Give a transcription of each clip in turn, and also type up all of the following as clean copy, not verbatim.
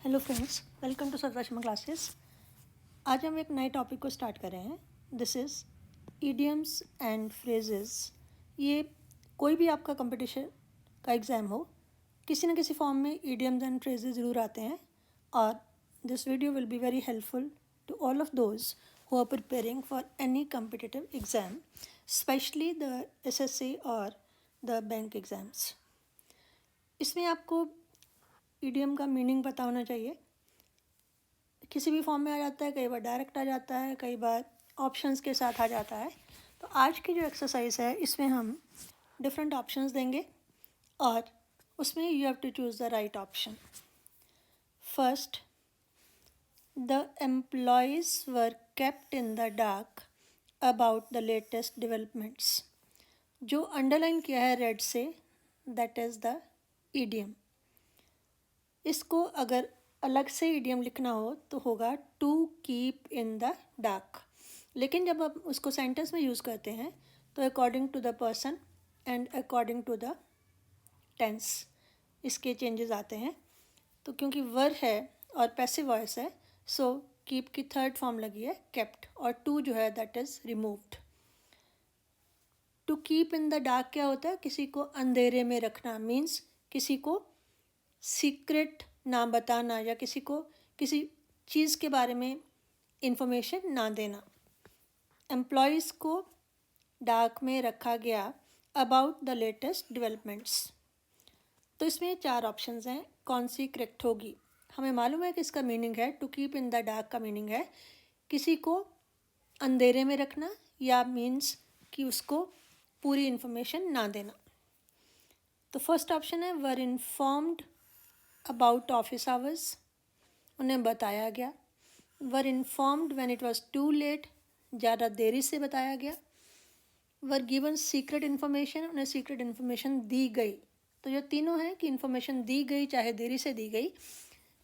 Hello friends, welcome to Sardar Sharma classes. आज हम एक नए टॉपिक को स्टार्ट कर रहे हैं। This is idioms and phrases. ये कोई भी आपका कंपटीशन का एग्ज़ाम हो, किसी न किसी फॉर्म में ईडियम्स एंड फ्रेजेस ज़रूर आते हैं और this video will be very helpful to all of those who are preparing for any competitive exam, especially the SSC और द बैंक एग्ज़ाम्स। इसमें आपको ईडियम का मीनिंग पता होना चाहिए। किसी भी फॉर्म में आ जाता है, कई बार डायरेक्ट आ जाता है, कई बार ऑप्शंस के साथ आ जाता है। तो आज की जो एक्सरसाइज है इसमें हम डिफरेंट ऑप्शंस देंगे और उसमें you have to choose the right option. First, the employees were kept in the dark about the latest developments. जो अंडरलाइन किया है रेड से, दैट इज़ द ईडियम। इसको अगर अलग से ईडियम लिखना हो तो होगा to keep in the dark, लेकिन जब आप उसको सेंटेंस में यूज़ करते हैं तो according to the person and according to the tense इसके चेंजेस आते हैं। तो क्योंकि वर है और पैसिव वॉइस है, सो कीप की थर्ड फॉर्म लगी है केप्ट, और टू जो है that is removed. To keep in the dark क्या होता है? किसी को अंधेरे में रखना, मीन्स किसी को सीक्रेट ना बताना या किसी को किसी चीज़ के बारे में इंफॉर्मेशन ना देना। एम्प्लॉयज़ को डार्क में रखा गया अबाउट द लेटेस्ट डेवलपमेंट्स। तो इसमें 4 ऑप्शंस हैं, कौन सी करेक्ट होगी? हमें मालूम है कि इसका मीनिंग है to keep in the dark का मीनिंग है किसी को अंधेरे में रखना, या मीन्स कि उसको पूरी इंफॉर्मेशन ना देना। तो फर्स्ट ऑप्शन है were informed about office hours, उन्हें बताया गया। Were informed when it was too late, ज़्यादा देरी से बताया गया। वर गिवन सीक्रेट इन्फॉर्मेशन, उन्हें सीक्रेट इन्फॉर्मेशन दी गई। तो ये तीनों हैं कि इन्फॉर्मेशन दी गई चाहे देरी से दी गई।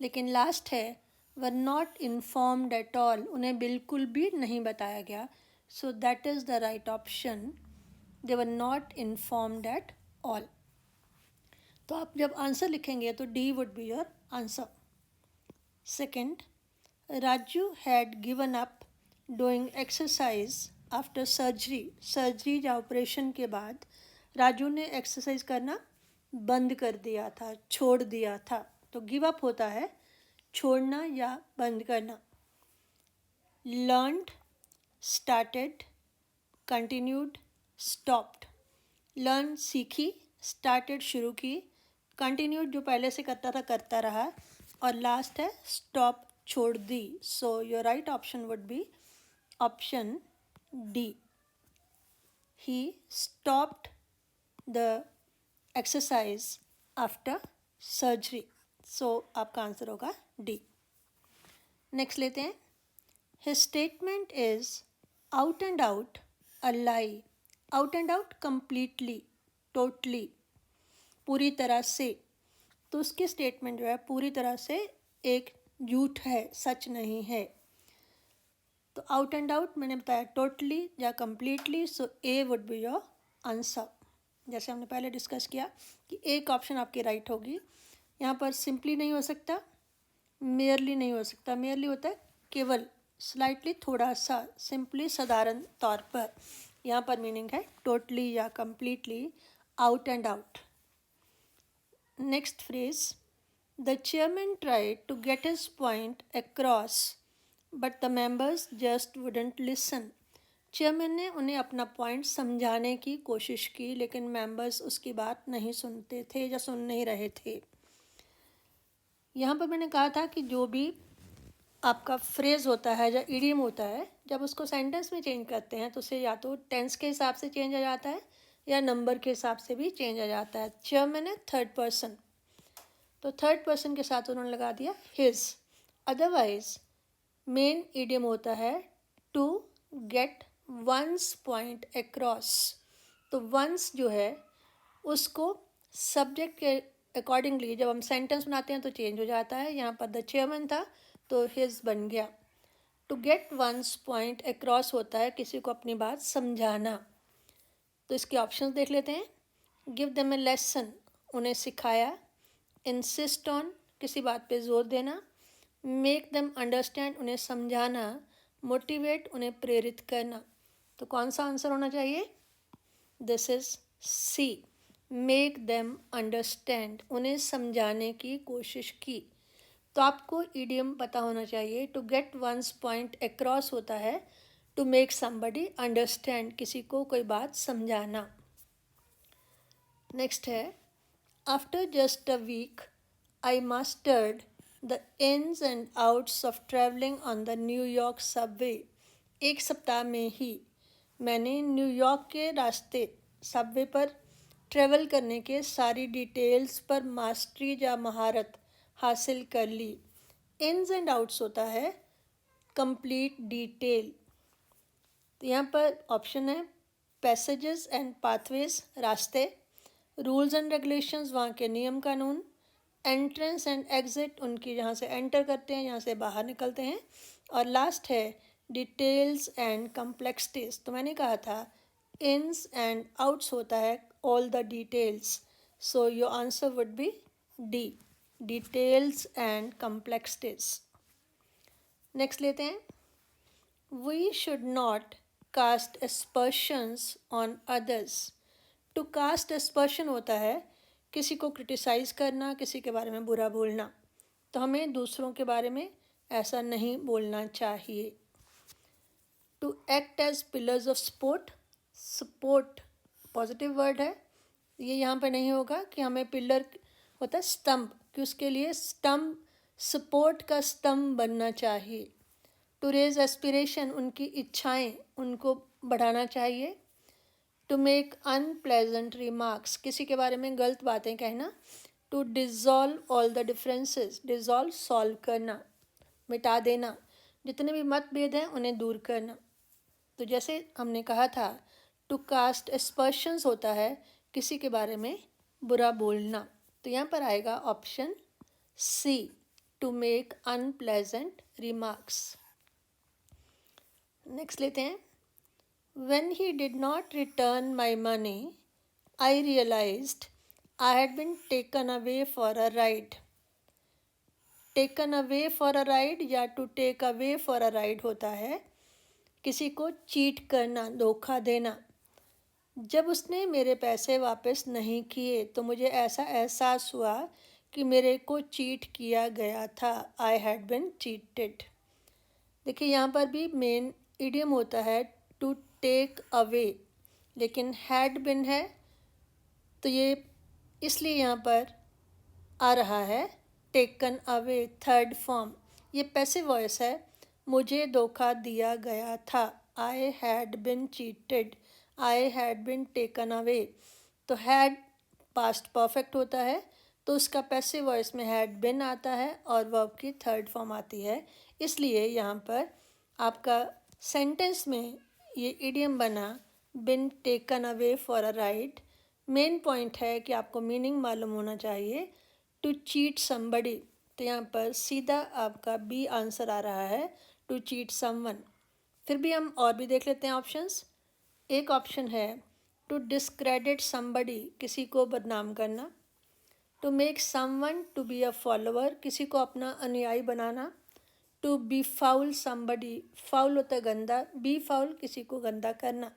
लेकिन लास्ट है were not informed at all, उन्हें बिल्कुल भी नहीं बताया गया। So that is the right option, they were not informed at all. तो आप जब आंसर लिखेंगे तो D would be your answer. Second, Raju had given up doing exercise after surgery. Surgery या ऑपरेशन के बाद राजू ने एक्सरसाइज करना बंद कर दिया था, छोड़ दिया था। तो गिव अप होता है छोड़ना या बंद करना। Learned, started, continued, stopped. Learn सीखी, स्टार्टेड शुरू की, कंटिन्यूड जो पहले से करता था करता रहा, और लास्ट है स्टॉप छोड़ दी। So your right option would be option D, he stopped the exercise after surgery. So आपका आंसर होगा डी। नेक्स्ट लेते हैं, his statement is out and out a lie. Out and out completely, totally, पूरी तरह से। तो उसकी statement जो है पूरी तरह से एक झूठ है, सच नहीं है। तो आउट एंड आउट मैंने बताया टोटली या completely, so A would be your answer. जैसे हमने पहले डिस्कस किया कि एक ऑप्शन आपकी राइट होगी। यहाँ पर सिंपली नहीं हो सकता, मेयरली नहीं हो सकता। मेयरली होता है केवल, स्लाइटली थोड़ा सा, सिंपली साधारण तौर पर। यहाँ पर मीनिंग है टोटली या completely, out and out. Next phrase, the chairman tried to get his point across but the members just wouldn't listen. Chairman ने उन्हें अपना पॉइंट समझाने की कोशिश की, लेकिन मेंबर्स उसकी बात नहीं सुनते थे या सुन नहीं रहे थे। यहाँ पर मैंने कहा था कि जो भी आपका फ्रेज होता है या इडियम होता है, जब उसको सेंटेंस में चेंज करते हैं तो उसे या तो टेंस के हिसाब से चेंज आ जाता है या नंबर के हिसाब से भी चेंज आ जाता है। चेयरमैन है थर्ड पर्सन, तो थर्ड पर्सन के साथ उन्होंने लगा दिया हिज। अदरवाइज मेन इडियम होता है to get one's point across. तो वंस जो है उसको सब्जेक्ट के अकॉर्डिंगली जब हम सेंटेंस बनाते हैं तो चेंज हो जाता है। यहाँ पर द चेयरमैन था तो हिज बन गया। To get one's point across होता है किसी को अपनी बात समझाना। तो इसके ऑप्शंस देख लेते हैं। गिव देम ए लेसन, उन्हें सिखाया। इंसिस्ट ऑन, किसी बात पे जोर देना। मेक देम अंडरस्टैंड उन्हें समझाना, मोटिवेट उन्हें प्रेरित करना। तो कौन सा आंसर होना चाहिए? This is C, make them understand, उन्हें समझाने की कोशिश की। तो आपको ईडियम पता होना चाहिए। To get one's point across होता है टू मेक समबडी अंडरस्टैंड, किसी को कोई बात समझाना। नेक्स्ट है, after just a week I mastered the ins and outs of travelling on the New York subway. एक सप्ताह में ही मैंने न्यूयॉर्क के रास्ते सबवे पर ट्रैवल करने के सारी डिटेल्स पर मास्टरी या महारत हासिल कर ली। इन्स एंड आउट्स होता है कंप्लीट डिटेल। तो यहाँ पर ऑप्शन है पैसेजेस एंड पाथवेज, रास्ते, रूल्स एंड रेगुलेशंस, वहाँ के नियम कानून, एंट्रेंस एंड एग्जिट, उनकी जहाँ से एंटर करते हैं, यहाँ से बाहर निकलते हैं, और लास्ट है डिटेल्स एंड कम्प्लेक्सिटीज। तो मैंने कहा था इन्स एंड आउट्स होता है all the details, so your answer would be D, details and complexities. Next लेते हैं, we should not cast aspersions on others. To cast aspersion होता है किसी को क्रिटिसाइज़ करना, किसी के बारे में बुरा बोलना। तो हमें दूसरों के बारे में ऐसा नहीं बोलना चाहिए। To act as pillars of support, support positive word है, ये यहाँ पर नहीं होगा कि हमें पिलर होता है स्तंभ, कि उसके लिए स्तंभ, सपोर्ट का स्तंभ बनना चाहिए। टू रेज एस्पिरेशन, उनकी इच्छाएं, उनको बढ़ाना चाहिए। टू मेक अनप्लेजेंट रिमार्क्स, किसी के बारे में गलत बातें कहना। To dissolve all the differences, dissolve solve करना, मिटा देना, जितने भी मतभेद हैं उन्हें दूर करना। तो जैसे हमने कहा था टू कास्ट एस्पर्शंस होता है किसी के बारे में बुरा बोलना। तो यहाँ पर आएगा option C, to make unpleasant remarks. Next लेते हैं, when he did not return my money, I realized I had been taken away for a ride. Taken away for a ride या to take away for a ride होता है किसी को cheat करना, धोखा देना। जब उसने मेरे पैसे वापस नहीं किए तो मुझे ऐसा एहसास हुआ कि मेरे को चीट किया गया था। I had been cheated। देखिए यहाँ पर भी मेन इडियम होता है टू टेक अवे, लेकिन हैड बिन है तो ये इसलिए यहाँ पर आ रहा है टेकन अवे, थर्ड फॉर्म। ये पैसिव वॉइस है, मुझे धोखा दिया गया था। I had been cheated, I had been taken away. तो हैड पास्ट परफेक्ट होता है तो उसका पैसिव वॉइस में हैड बिन आता है और वर्ब की थर्ड फॉर्म आती है। इसलिए यहाँ पर आपका सेंटेंस में ये इडियम बना been taken away for a ride. Main point है कि आपको मीनिंग मालूम होना चाहिए टू चीट समबडी। तो यहाँ पर सीधा आपका बी आंसर आ रहा है, टू चीट समवन। फिर भी हम और भी देख लेते हैं ऑप्शंस। एक ऑप्शन है टू डिस्क्रेडिट समबडी, किसी को बदनाम करना। To make someone to be a follower, किसी को अपना अनुयायी बनाना। To befoul somebody, foul होता है गंदा, बी फाउल किसी को गंदा करना।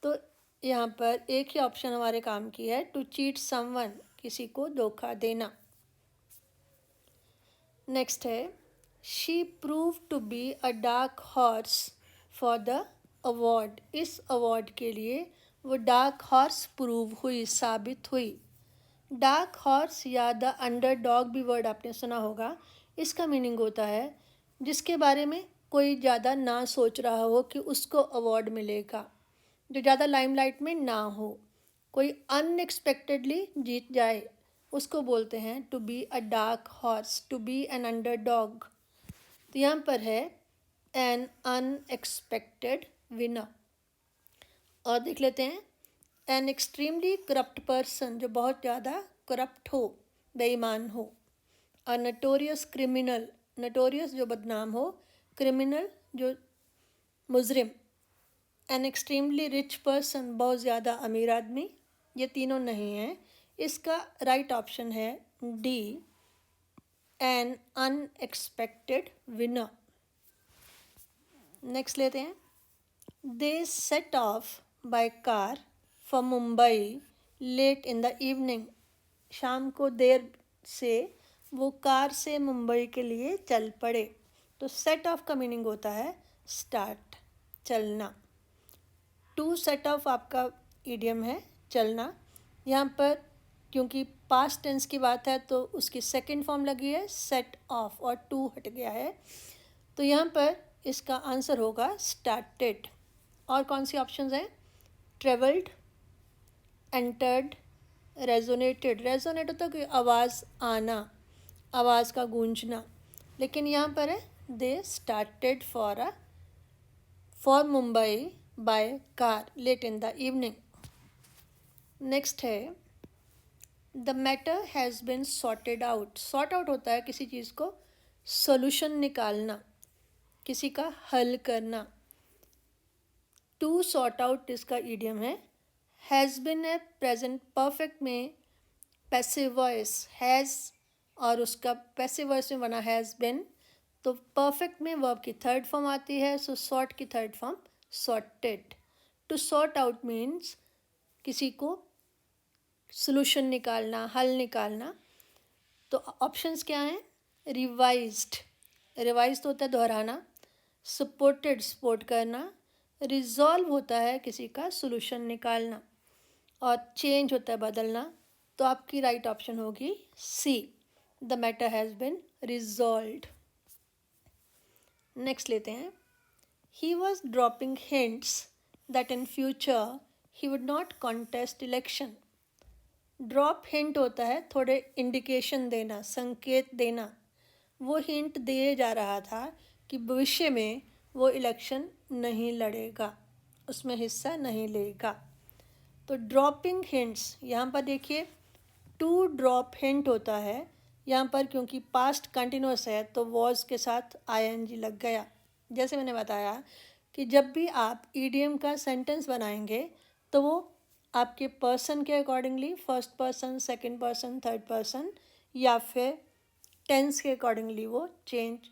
तो यहाँ पर एक ही ऑप्शन हमारे काम की है, टू चीट समवन, किसी को धोखा देना। नेक्स्ट है, she prove to be a dark horse for the award. इस अवार्ड के लिए वो डार्क हॉर्स प्रूव हुई, साबित हुई। डार्क हॉर्स या द अंडरडॉग भी वर्ड आपने सुना होगा। इसका मीनिंग होता है जिसके बारे में कोई ज़्यादा ना सोच रहा हो कि उसको अवार्ड मिलेगा, जो ज़्यादा लाइमलाइट में ना हो, कोई अनएक्सपेक्टेडली जीत जाए, उसको बोलते हैं to be a dark horse, to be an underdog. तो यहाँ पर है एन अनएक्सपेक्टेड विनर। और देख लेते हैं, एन एक्सट्रीमली करप्ट पर्सन, जो बहुत ज़्यादा करप्ट हो, बेईमान हो। अ नटोरियस क्रिमिनल, नटोरियस जो बदनाम हो, क्रिमिनल जो मुजरिम। एन एक्सट्रीमली रिच पर्सन, बहुत ज़्यादा अमीर आदमी। ये तीनों नहीं हैं। इसका राइट ऑप्शन है D, an unexpected winner. Next लेते हैं, they set off by car for Mumbai late in the evening. शाम को देर से वो कार से मुंबई के लिए चल पड़े। तो सेट ऑफ का मीनिंग होता है स्टार्ट, चलना। टू सेट ऑफ आपका इडियम है चलना। यहाँ पर क्योंकि पास्ट टेंस की बात है तो उसकी सेकंड फॉर्म लगी है सेट ऑफ और टू हट गया है, तो यहाँ पर इसका आंसर होगा स्टार्टेड। और कौन सी ऑप्शंस हैं, ट्रेवल्ड, एंटर्ड, रेजोनेटेड। रेजोनेट होता है कि आवाज़ आना, आवाज़ का गूंजना, लेकिन यहाँ पर है they started for Mumbai by car late in the evening. Next है, the matter has been sorted out. Sort out होता है किसी चीज़ को सोल्यूशन निकालना, किसी का हल करना। टू सॉर्ट आउट इसका इडियम है। हैज़ बिन है प्रेजेंट परफेक्ट में पैसिव वॉइस, हैज़ और उसका पैसिव वॉइस में बना हैज़ बिन, तो परफेक्ट में वर्ब की थर्ड फॉर्म आती है, सो सॉर्ट की third form sorted. To sort out means किसी को सॉल्यूशन निकालना, हल निकालना। तो ऑप्शंस क्या हैं, रिवाइज्ड, रिवाइज्ड होता है दोहराना, सपोर्टेड सपोर्ट करना, रिजॉल्व होता है किसी का सॉल्यूशन निकालना, और चेंज होता है बदलना। तो आपकी राइट ऑप्शन होगी C, the matter has been resolved. Next लेते हैं, he was dropping hints that in future he would not contest election. Drop hint होता है थोड़े इंडिकेशन देना, संकेत देना। वो हिंट दिए जा रहा था कि भविष्य में वो इलेक्शन नहीं लड़ेगा, उसमें हिस्सा नहीं लेगा। तो ड्रॉपिंग हिंट्स, यहाँ पर देखिए टू ड्रॉप हिंट होता है। यहाँ पर क्योंकि पास्ट कंटिन्यूस है तो वॉज के साथ आईएनजी लग गया। जैसे मैंने बताया कि जब भी आप ईडीएम का सेंटेंस बनाएंगे तो वो आपके पर्सन के accordingly first person, second person, third person या फिर टेंस के अकॉर्डिंगली वो चेंज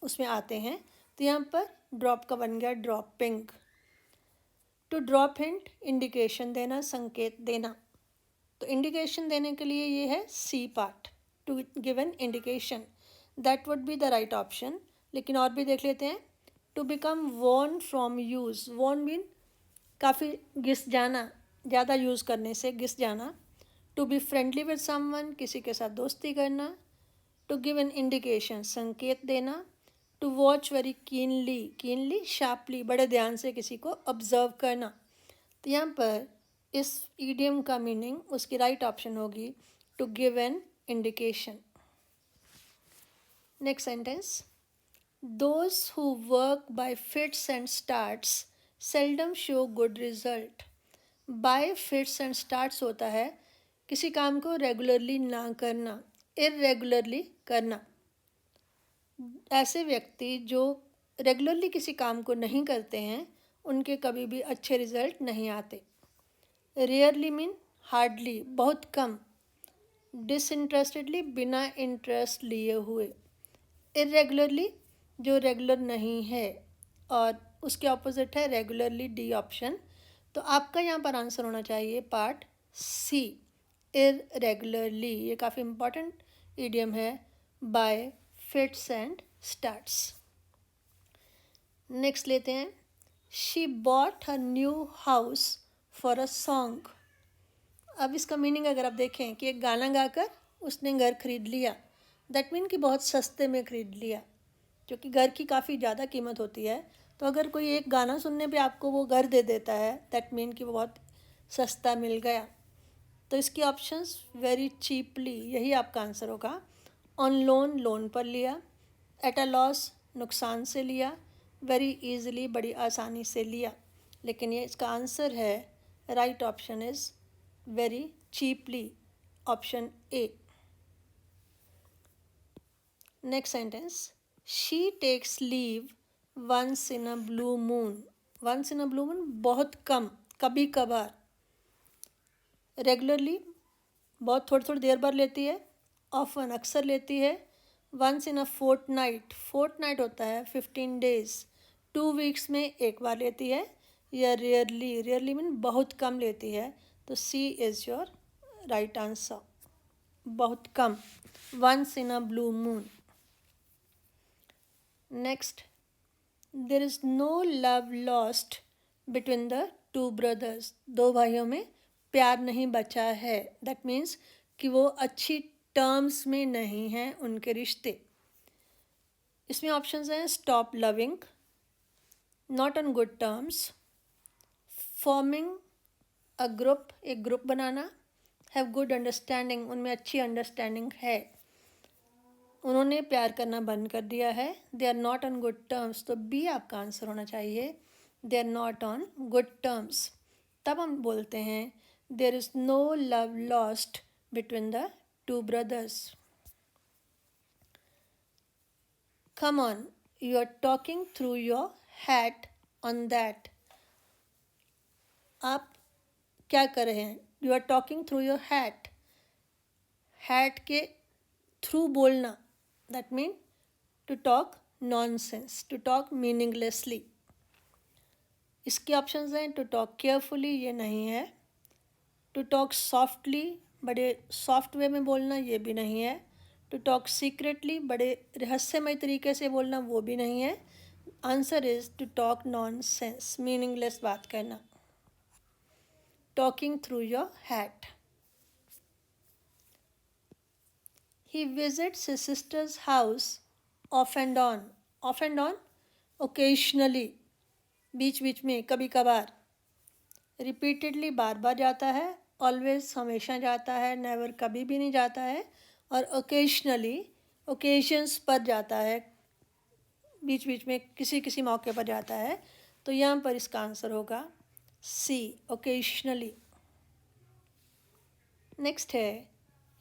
उसमें आते हैं। तो यहाँ पर ड्रॉप का बन गया dropping. To drop hint, indication देना, संकेत देना। तो इंडिकेशन देने के लिए ये है C part, to give an indication, that would be the right option. लेकिन और भी देख लेते हैं, to become worn from use, worn mean काफ़ी घिस जाना, ज़्यादा यूज़ करने से घिस जाना। To be friendly with someone, किसी के साथ दोस्ती करना। टू गिव एन इंडिकेशन, संकेत देना। To watch very keenly, keenly sharply, बड़े ध्यान से किसी को ऑब्जर्व करना। तो यहाँ पर इस ईडियम का मीनिंग उसकी राइट ऑप्शन होगी to give an indication. Next sentence, those who work by fits and starts seldom show good result. By fits and starts होता है किसी काम को रेगुलरली ना करना, इरेगुलरली करना। ऐसे व्यक्ति जो रेगुलरली किसी काम को नहीं करते हैं उनके कभी भी अच्छे रिजल्ट नहीं आते। रेयरली मीन हार्डली, बहुत कम। डिसइंटरेस्टेडली, बिना इंटरेस्ट लिए हुए। इरेगुलरली, जो रेगुलर नहीं है, और उसके ऑपोजिट है रेगुलरली, डी ऑप्शन। तो आपका यहाँ पर आंसर होना चाहिए पार्ट सी, इरेगुलरली। ये काफ़ी इम्पॉर्टेंट इडियम है, bye fits and starts. Next लेते हैं, she bought her new house for a song. अब इसका मीनिंग अगर आप देखें कि एक गाना गाकर उसने घर खरीद लिया, दैट मीन कि बहुत सस्ते में खरीद लिया, क्योंकि घर की काफ़ी ज़्यादा कीमत होती है। तो अगर कोई एक गाना सुनने पे आपको वो घर दे देता है, दैट मीन कि वो बहुत सस्ता मिल गया। तो इसकी ऑप्शंस वेरी चीपली, यही आपका आंसर होगा। ऑन लोन, लोन पर लिया। एट अ लॉस, नुकसान से लिया। वेरी ईजिली, बड़ी आसानी से लिया। लेकिन ये इसका आंसर है, right option is very cheaply, option A. Next sentence, she takes leave once in a blue moon. Once in a blue moon बहुत कम, कभी कभार। रेगुलरली बहुत थोड़ी थोड़ी देर बाद लेती है। ऑफन, अक्सर लेती है। Once in a fortnight, fortnight होता है 15 डेज, 2 वीक्स में एक बार लेती है, या रेयरली, रेयरली मीन बहुत कम लेती है, तो C is your right answer, बहुत कम, once in a blue moon. Next, there is no love lost between the two brothers, दो भाइयों में प्यार नहीं बचा है, दैट मीन्स कि वो अच्छी टर्म्स में नहीं हैं उनके रिश्ते। इसमें ऑप्शंस हैं stop loving, not on good terms, forming a group, एक ग्रुप बनाना, हैव गुड अंडरस्टैंडिंग, उनमें अच्छी अंडरस्टैंडिंग है, उन्होंने प्यार करना बंद कर दिया है, they are not on good terms, तो बी आपका आंसर होना चाहिए, they are not on good terms. तब हम बोलते हैं there is no love lost between the two brothers. Come on, you are talking through your hat on that. आप क्या कर रहे हैं? You are talking through your hat. Hat के थ्रू बोलना, that mean to talk nonsense, to talk meaninglessly. इसके options हैं to talk carefully, ये नहीं है, to talk softly, बड़े सॉफ्ट वे में बोलना, ये भी नहीं है, टू टॉक सीक्रेटली, बड़े रहस्यमय तरीके से बोलना, वो भी नहीं है। Answer is to talk nonsense, meaningless बात करना, talking through your hat. He visits his sister's house off and on, off and on occasionally, बीच बीच में, कभी कभार, रिपीटेडली बार बार जाता है, ऑलवेज हमेशा जाता है, नेवर कभी भी नहीं जाता है, और ओकेजनली ओकेजन्स पर जाता है, बीच बीच में किसी किसी मौके पर जाता है, तो यहाँ पर इसका आंसर होगा सी, ओकेजनली। नेक्स्ट है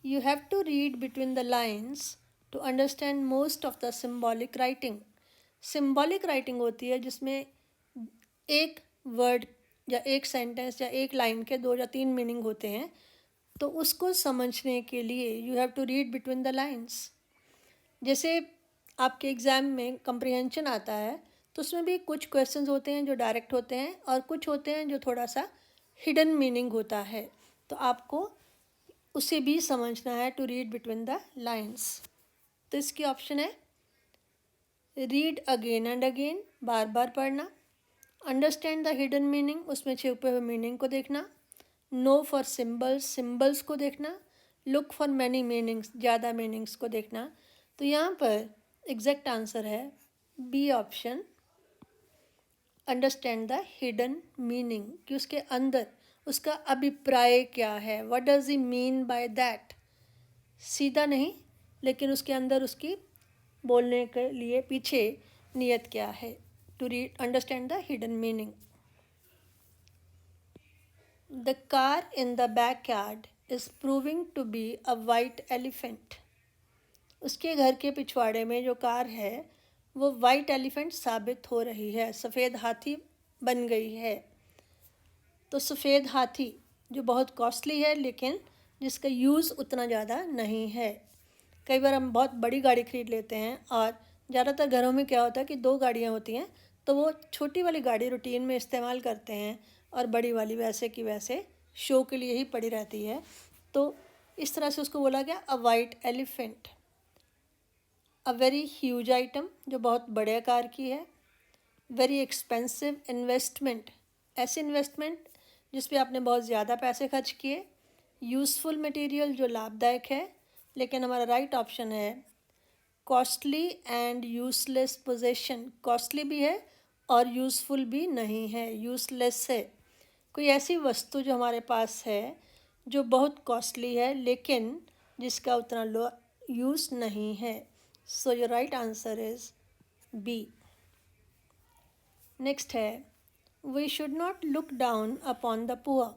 you have to read between the lines to understand most of the symbolic writing. Symbolic writing होती है जिसमें एक वर्ड या एक सेंटेंस या एक लाइन के 2 या 3 मीनिंग होते हैं, तो उसको समझने के लिए you have to read between the lines. जैसे आपके एग्ज़ाम में कंप्रिहेंशन आता है, तो उसमें भी कुछ क्वेश्चंस होते हैं जो डायरेक्ट होते हैं और कुछ होते हैं जो थोड़ा सा हिडन मीनिंग होता है, तो आपको उसे भी समझना है, to read between the lines. तो इसकी ऑप्शन है रीड अगेन एंड अगेन, बार बार पढ़ना, अंडरस्टैंड द हिडन मीनिंग, उसमें छुपे हुए मीनिंग को देखना, नो फॉर सिम्बल्स, सिम्बल्स को देखना, लुक फॉर मैनी मीनिंग्स, ज़्यादा मीनिंग्स को देखना। तो यहाँ पर एग्जैक्ट आंसर है B option, understand the hidden meaning, कि उसके अंदर उसका अभिप्राय क्या है, what does he mean by that, सीधा नहीं, लेकिन उसके अंदर उसकी बोलने के लिए पीछे नियत क्या है, to read understand the hidden meaning. The car in the backyard is proving to be a white elephant. उसके घर के पिछवाड़े में जो कार है वो वाइट एलिफेंट साबित हो रही है, सफ़ेद हाथी बन गई है। तो सफ़ेद हाथी जो बहुत कॉस्टली है लेकिन जिसका यूज़ उतना ज़्यादा नहीं है। कई बार हम बहुत बड़ी गाड़ी ख़रीद लेते हैं और ज़्यादातर घरों में क्या होता है कि 2 गाड़ियाँ होती हैं, तो वो छोटी वाली गाड़ी रूटीन में इस्तेमाल करते हैं और बड़ी वाली वैसे की वैसे शो के लिए ही पड़ी रहती है। तो इस तरह से उसको बोला गया अ white elephant. A very huge item, जो बहुत बड़े आकार की है। वेरी एक्सपेंसिव इन्वेस्टमेंट, ऐसी इन्वेस्टमेंट जिस पे आपने बहुत ज़्यादा पैसे खर्च किए। यूज़फुल मटेरियल, जो लाभदायक है, लेकिन हमारा राइट ऑप्शन है costly and useless possession. Costly भी है और यूज़फुल भी नहीं है, यूज़लेस है। कोई ऐसी वस्तु जो हमारे पास है जो बहुत कॉस्टली है लेकिन जिसका उतना लो यूज़ नहीं है। So your right answer is B. Next है we should not look down upon the poor.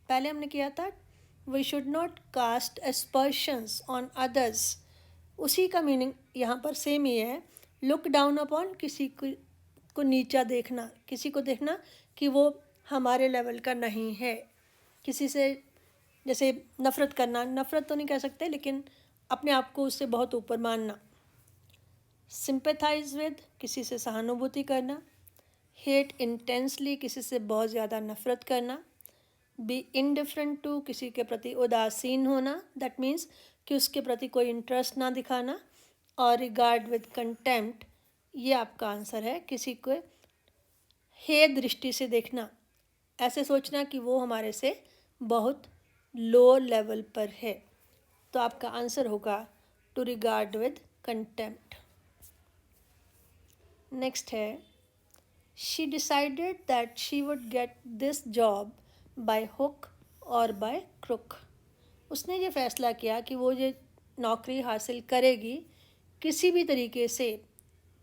पहले हमने किया था we should not cast aspersions on others, उसी का मीनिंग यहाँ पर सेम ही है। लुक डाउन अपॉन, किसी को नीचा देखना, किसी को देखना कि वो हमारे लेवल का नहीं है, किसी से जैसे नफ़रत करना, नफ़रत तो नहीं कह सकते लेकिन अपने आप को उससे बहुत ऊपर मानना। सिंपैथाइज विद, किसी से सहानुभूति करना। हेट इंटेंसली, किसी से बहुत ज़्यादा नफरत करना। बी इनडिफरेंट टू, किसी के प्रति उदासीन होना, दैट मीन्स कि उसके प्रति कोई इंटरेस्ट ना दिखाना। और रिगार्ड विद कंटेम्प्ट, ये आपका आंसर है, किसी को हे दृष्टि से देखना, ऐसे सोचना कि वो हमारे से बहुत लो लेवल पर है। तो आपका आंसर होगा to regard with contempt. Next है, she decided that she would get this job by hook और बाय क्रुक। उसने ये फैसला किया कि वो ये नौकरी हासिल करेगी किसी भी तरीके से,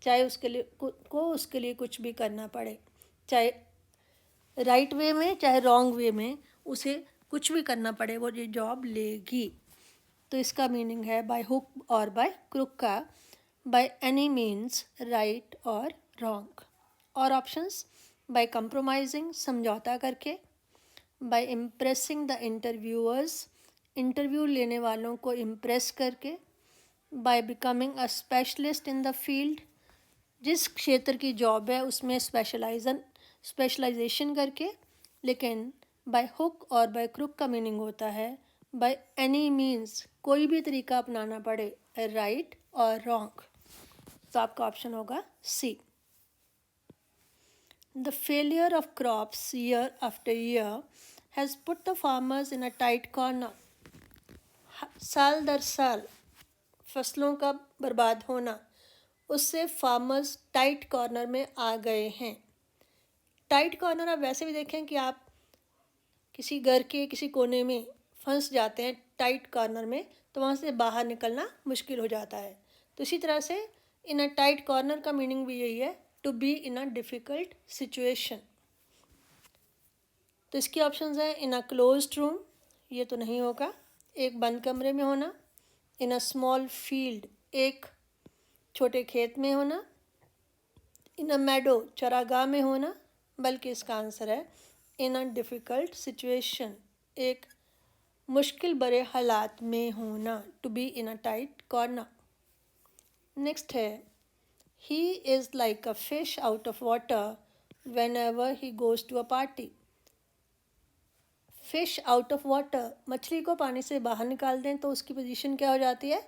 चाहे उसके लिए उसके लिए कुछ भी करना पड़े, चाहे राइट वे में चाहे रॉन्ग वे में, उसे कुछ भी करना पड़े, वो ये जॉब लेगी। तो इसका मीनिंग है बाय हुक और बाय क्रुक का बाय एनी मीन्स, राइट और रॉन्ग। और ऑप्शंस, बाय कंप्रोमाइजिंग, समझौता करके। By impressing the interviewers, interview लेने वालों को इम्प्रेस करके। By becoming a specialist in the field, जिस क्षेत्र की जॉब है उसमें स्पेशलाइजेशन करके। लेकिन बाय हुक और बाय क्रुक का मीनिंग होता है बाय एनी मीन्स, कोई भी तरीका अपनाना पड़े, राइट और रॉन्ग। तो आपका ऑप्शन होगा C. The failure of crops year after year has put the farmers in a tight corner. साल दर साल फसलों का बर्बाद होना, उससे फार्मर्स टाइट कॉर्नर में आ गए हैं। टाइट कॉर्नर आप वैसे भी देखें कि आप किसी घर के किसी कोने में फंस जाते हैं टाइट कॉर्नर में, तो वहाँ से बाहर निकलना मुश्किल हो जाता है। तो इसी तरह से इन अ टाइट कॉर्नर का मीनिंग भी यही है, to be in a difficult situation. तो इसकी ऑप्शंस हैं इन अ क्लोज्ड रूम, ये तो नहीं होगा, एक बंद कमरे में होना। इन अ स्मॉल फील्ड, एक छोटे खेत में होना। इन अ मेडो, चरागाह में होना। बल्कि इसका आंसर है इन अ डिफ़िकल्ट सिचुएशन, एक मुश्किल भरे हालात में होना, to be in a tight corner. Next है, he is like a fish out of water whenever he goes to a party. Fish out of water, मछली को पानी से बाहर निकाल दें तो उसकी पोजीशन क्या हो जाती है,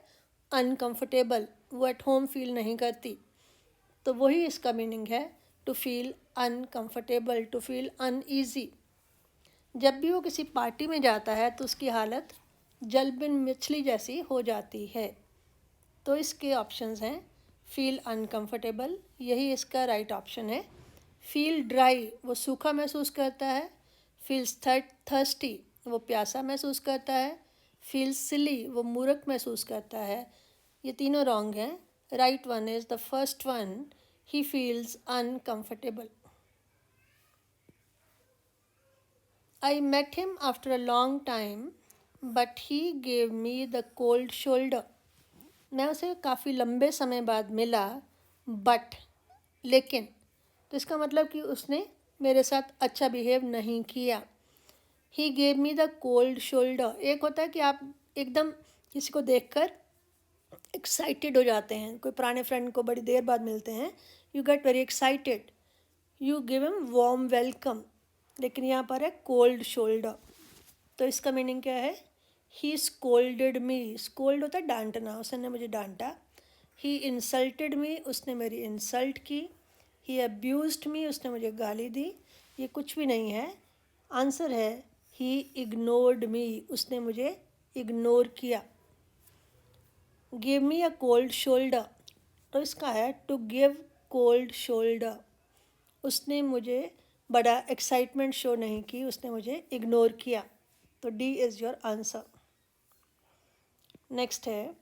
अनकंफर्टेबल, वो एट होम फील नहीं करती। तो वही इसका मीनिंग है, to feel uncomfortable, to feel uneasy. जब भी वो किसी पार्टी में जाता है तो उसकी हालत जलबिन मछली जैसी हो जाती है। तो इसके ऑप्शंस हैं फील अनकंफर्टेबल, यही इसका राइट ऑप्शन है। फील ड्राई, वो सूखा महसूस करता है। फील्स थर्स्टी, वो प्यासा महसूस करता है। फील सिली, वो मूर्ख महसूस करता है। ये तीनों रॉन्ग हैं। Right one is the first one, he feels uncomfortable. I met him after a long time, but he gave me the cold shoulder. मैं उसे काफ़ी लंबे समय बाद मिला, बट, लेकिन, तो इसका मतलब कि उसने मेरे साथ अच्छा बिहेव नहीं किया। He gave me the cold shoulder, एक होता है कि आप एकदम किसी को देखकर एक्साइटेड हो जाते हैं, कोई पुराने फ्रेंड को बड़ी देर बाद मिलते हैं, you get very excited, you give him warm welcome. लेकिन यहाँ पर है कोल्ड शोल्डर, तो इसका मीनिंग क्या है, ही स्कोल्डेड मी, स्कोल्ड होता है डांटना, उसने मुझे डांटा। ही इंसल्टेड मी, उसने मेरी इंसल्ट की। ही अब्यूज्ड मी, उसने मुझे गाली दी। ये कुछ भी नहीं है, आंसर है ही इग्नोर्ड मी, उसने मुझे इग्नोर किया। गिव मी अ कोल्ड शोल्डर, तो इसका है टू गिव कोल्ड शोल्डर, उसने मुझे बड़ा एक्साइटमेंट शो नहीं की, उसने मुझे इग्नोर किया। तो D is your answer. Next है,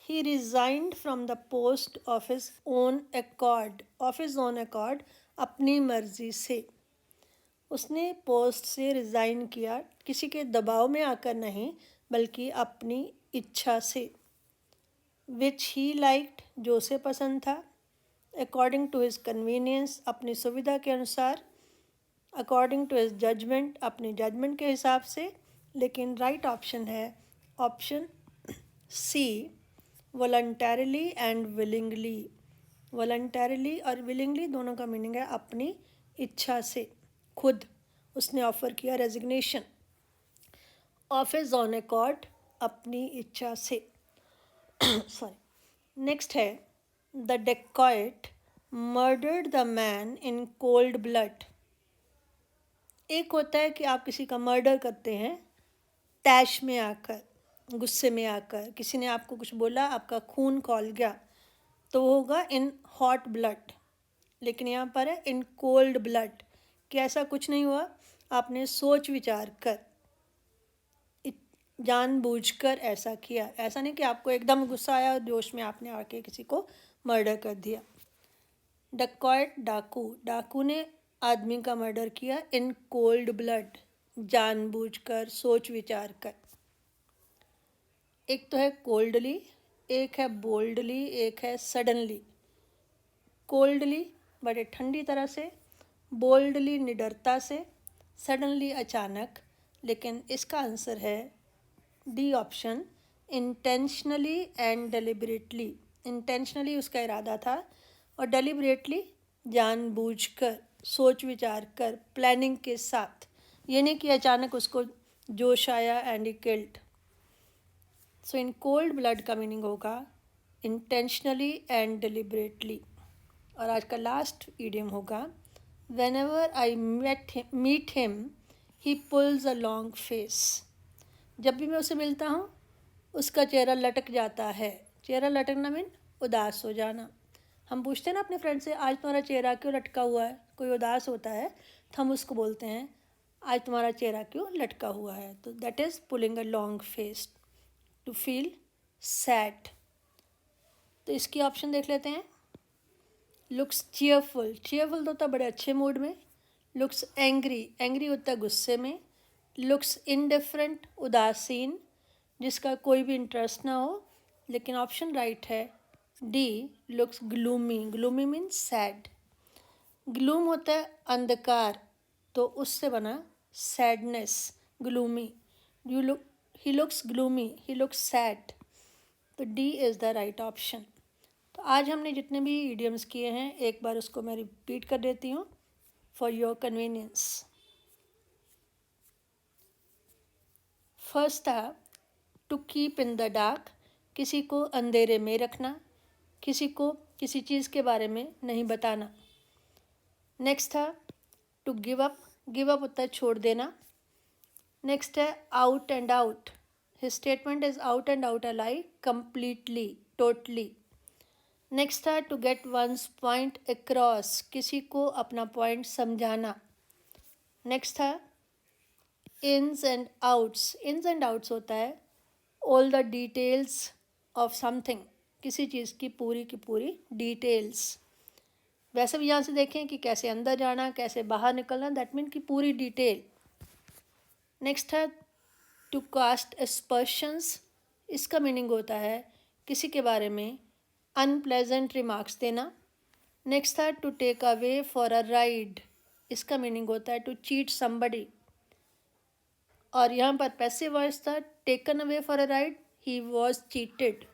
he resigned from the post of his own accord, of his own accord, अपनी मर्जी से। उसने पोस्ट से रिज़ाइन किया, किसी के दबाव में आकर नहीं, बल्कि अपनी इच्छा से। विच ही लाइक्ड, जो उसे पसंद था। अकॉर्डिंग टू हिज कन्वीनियंस, अपनी सुविधा के अनुसार। अकॉर्डिंग टू हिज जजमेंट, अपने जजमेंट के हिसाब से। लेकिन राइट ऑप्शन है option C, voluntarily and willingly, voluntarily और विलिंगली दोनों का मीनिंग है अपनी इच्छा से, खुद उसने ऑफर किया रेजिग्नेशन। ऑफिस ऑन अकॉर्ड, अपनी इच्छा से। सॉरी। नेक्स्ट है the dacoit murdered the man in cold blood. एक होता है कि आप किसी का मर्डर करते हैं तैश में आकर, गुस्से में आकर, किसी ने आपको कुछ बोला, आपका खून खौल गया, तो वो होगा इन हॉट ब्लड। लेकिन यहाँ पर है इन कोल्ड ब्लड, कि ऐसा कुछ नहीं हुआ, आपने सोच विचार कर, जानबूझकर ऐसा किया। ऐसा नहीं कि आपको एकदम गुस्सा आया और जोश में आपने आके किसी को मर्डर कर दिया। डकॉइट, डाकू, डाकू ने आदमी का मर्डर किया इन कोल्ड ब्लड, जानबूझकर, सोच विचार कर। एक तो है कोल्डली, एक है बोल्डली, एक है सडनली। कोल्डली बड़े ठंडी तरह से, बोल्डली निडरता से, सडनली अचानक। लेकिन इसका आंसर है D option, intentionally and deliberately. Intentionally उसका इरादा था और डेलिबरेटली जानबूझकर, सोच विचार कर, प्लानिंग के साथ। ये नहीं कि अचानक उसको जोश आया and he killed. So in cold blood का मीनिंग होगा इंटेंशनली एंड डेलिबरेटली। और आज का लास्ट इडियम होगा whenever I meet him he pulls a long face. जब भी मैं उसे मिलता हूँ उसका चेहरा लटक जाता है। चेहरा लटकना मीन उदास हो जाना। हम पूछते हैं ना अपने फ्रेंड से, आज तुम्हारा चेहरा क्यों लटका हुआ है, कोई उदास होता है तो हम उसको बोलते हैं आज तुम्हारा चेहरा क्यों लटका हुआ है। तो that is pulling a long face, to feel sad. तो इसकी ऑप्शन देख लेते हैं। लुक्स चीयरफुल, चीयरफुल तो होता है बड़े अच्छे मूड में। लुक्स एंग्री, एंग्री होता है गुस्से में। लुक्स इनडिफरेंट, उदासीन, जिसका कोई भी इंटरेस्ट ना हो। लेकिन ऑप्शन राइट है D, looks gloomy, gloomy means sad. Gloom होता है अंधकार, तो उससे बना sadness, gloomy. He looks gloomy, he looks sad. तो D is the right option. तो आज हमने जितने भी इडियम्स किए हैं एक बार उसको मैं रिपीट कर देती हूँ फॉर योर कन्वीनियंस। फर्स्ट था to keep in the dark, किसी को अंधेरे में रखना, किसी को किसी चीज़ के बारे में नहीं बताना। नेक्स्ट था to give up, give up होता है छोड़ देना। नेक्स्ट है out and out, his statement is out and out a lie, completely, totally. Next था to get one's point across, किसी को अपना पॉइंट समझाना। नेक्स्ट था ins and outs, ins and outs होता है all the details of something, किसी चीज़ की पूरी डिटेल्स। वैसे भी यहाँ से देखें कि कैसे अंदर जाना, कैसे बाहर निकलना, दैट मीन की पूरी डिटेल। नेक्स्ट है टू कास्ट एस्पर्शंस, इसका मीनिंग होता है किसी के बारे में अनप्लेजेंट रिमार्क्स देना। नेक्स्ट था to take away for a ride, इसका मीनिंग होता है टू चीट समबडी। और यहाँ पर पैसिव वॉइस था taken away for a ride, he was cheated.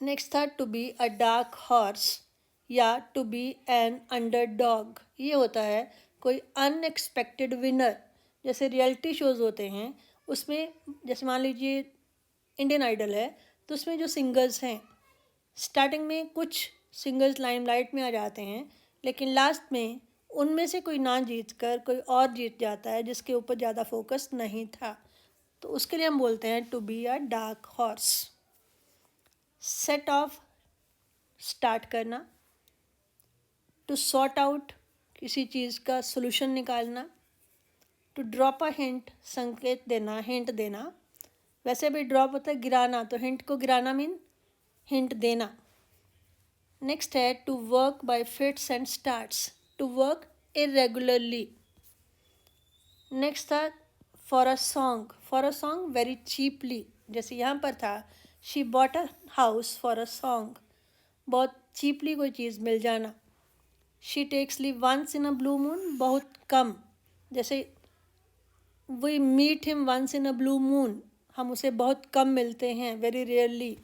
Next था to be a dark horse या टू बी एन अंडरडॉग, ये होता है कोई अनएक्सपेक्टेड विनर। जैसे रियलिटी शोज़ होते हैं उसमें, जैसे मान लीजिए इंडियन आइडल है, तो उसमें जो सिंगर्स हैं स्टार्टिंग में कुछ सिंगर्स लाइमलाइट में आ जाते हैं, लेकिन लास्ट में उनमें से कोई ना जीत कर कोई और जीत जाता है जिसके ऊपर ज़्यादा फोकस नहीं था, तो उसके लिए हम बोलते हैं to be a dark horse. Set off, start करना। टू सॉर्ट आउट, किसी चीज़ का सोल्यूशन निकालना। टू ड्रॉप अ हिंट, संकेत देना, हिंट देना। वैसे भी ड्रॉप होता है गिराना, तो हिंट को गिराना मीन हिंट देना। नेक्स्ट है to work by fits and starts, to work irregularly. Next था for a song very cheaply, जैसे यहाँ पर था she bought a house for a song, बहुत चीपली कोई चीज़ मिल जाना। She takes leave once in a blue moon, बहुत कम, जैसे we meet him once in a blue moon, हम उसे बहुत कम मिलते हैं, very rarely.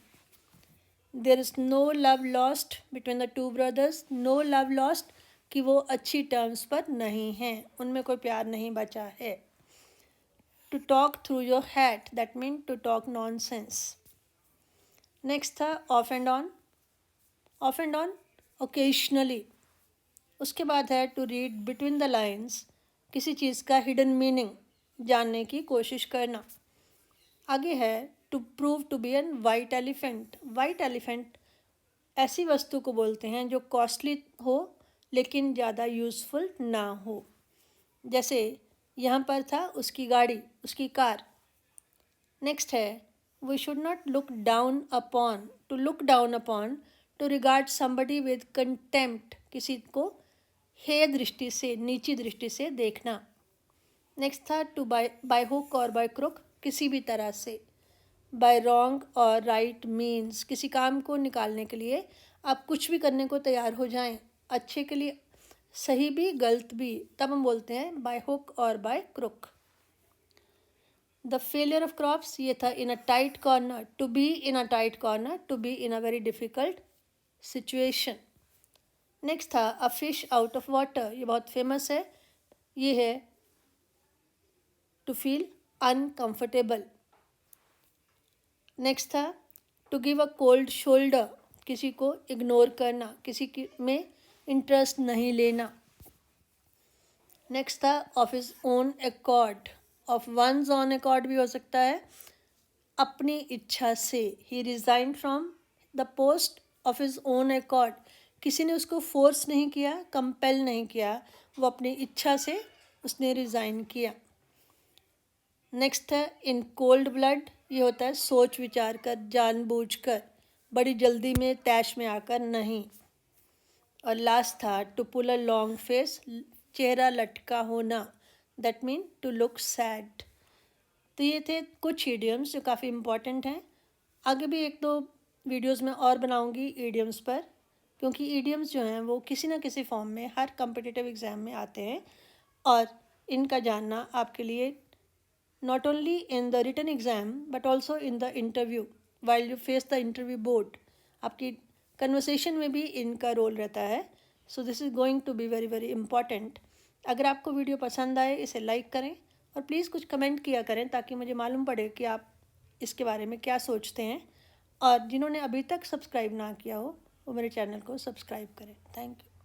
There is no love lost between the two brothers, no love lost कि वो अच्छी टर्म्स पर नहीं हैं, उनमें कोई प्यार नहीं बचा है। To talk through your hat, that mean to talk nonsense. Next था off and on, off and on occasionally. उसके बाद है to read between the lines, किसी चीज़ का हिडन मीनिंग जानने की कोशिश करना। आगे है to prove to be an white elephant. White elephant ऐसी वस्तु को बोलते हैं जो कॉस्टली हो लेकिन ज़्यादा यूज़फुल ना हो। जैसे यहाँ पर था उसकी गाड़ी, उसकी कार। नेक्स्ट है we should not look down upon, to look down upon, to regard somebody with contempt, किसी को हेय दृष्टि से, नीची दृष्टि से देखना। नेक्स्ट था टू बाय हुक और बाय क्रुक, किसी भी तरह से। बाय रॉन्ग और राइट मीन्स, किसी काम को निकालने के लिए आप कुछ भी करने को तैयार हो जाएं, अच्छे के लिए, सही भी गलत भी, तब हम बोलते हैं बाय हुक और by crook. The failure of crops, ये था in a tight corner, to be in a tight corner, to be in a very difficult situation. Next था a fish out of water, ये बहुत famous है, ये है to feel uncomfortable. Next था to give a cold shoulder, किसी को ignore करना, किसी की में इंटरेस्ट नहीं लेना। नेक्स्ट था of his own accord, of one's own accord भी हो सकता है, अपनी इच्छा से। He resign from the post of his own accord, किसी ने उसको फोर्स नहीं किया, कंपेल नहीं किया, वो अपनी इच्छा से उसने रिज़ाइन किया। नेक्स्ट है इन कोल्ड ब्लड, ये होता है सोच विचार कर, जानबूझकर, बड़ी जल्दी में, तैश में आकर नहीं। और लास्ट था to pull a long face, चेहरा लटका होना, that mean to look sad. तो ये थे कुछ ईडियम्स जो काफ़ी इम्पॉर्टेंट हैं। आगे भी एक दो वीडियोस में और बनाऊंगी ईडियम्स पर, क्योंकि ईडियम्स जो हैं वो किसी ना किसी फॉर्म में हर कम्पिटिटिव एग्ज़ाम में आते हैं, और इनका जानना आपके लिए not only in the written exam but also in the interview, while you face the interview board, आपकी कन्वर्सेशन में भी इनका रोल रहता है। So this is going to be very very important. अगर आपको वीडियो पसंद आए इसे लाइक करें और प्लीज़ कुछ कमेंट किया करें ताकि मुझे मालूम पड़े कि आप इसके बारे में क्या सोचते हैं। और जिन्होंने अभी तक सब्सक्राइब ना किया हो वो मेरे चैनल को सब्सक्राइब करें। Thank you.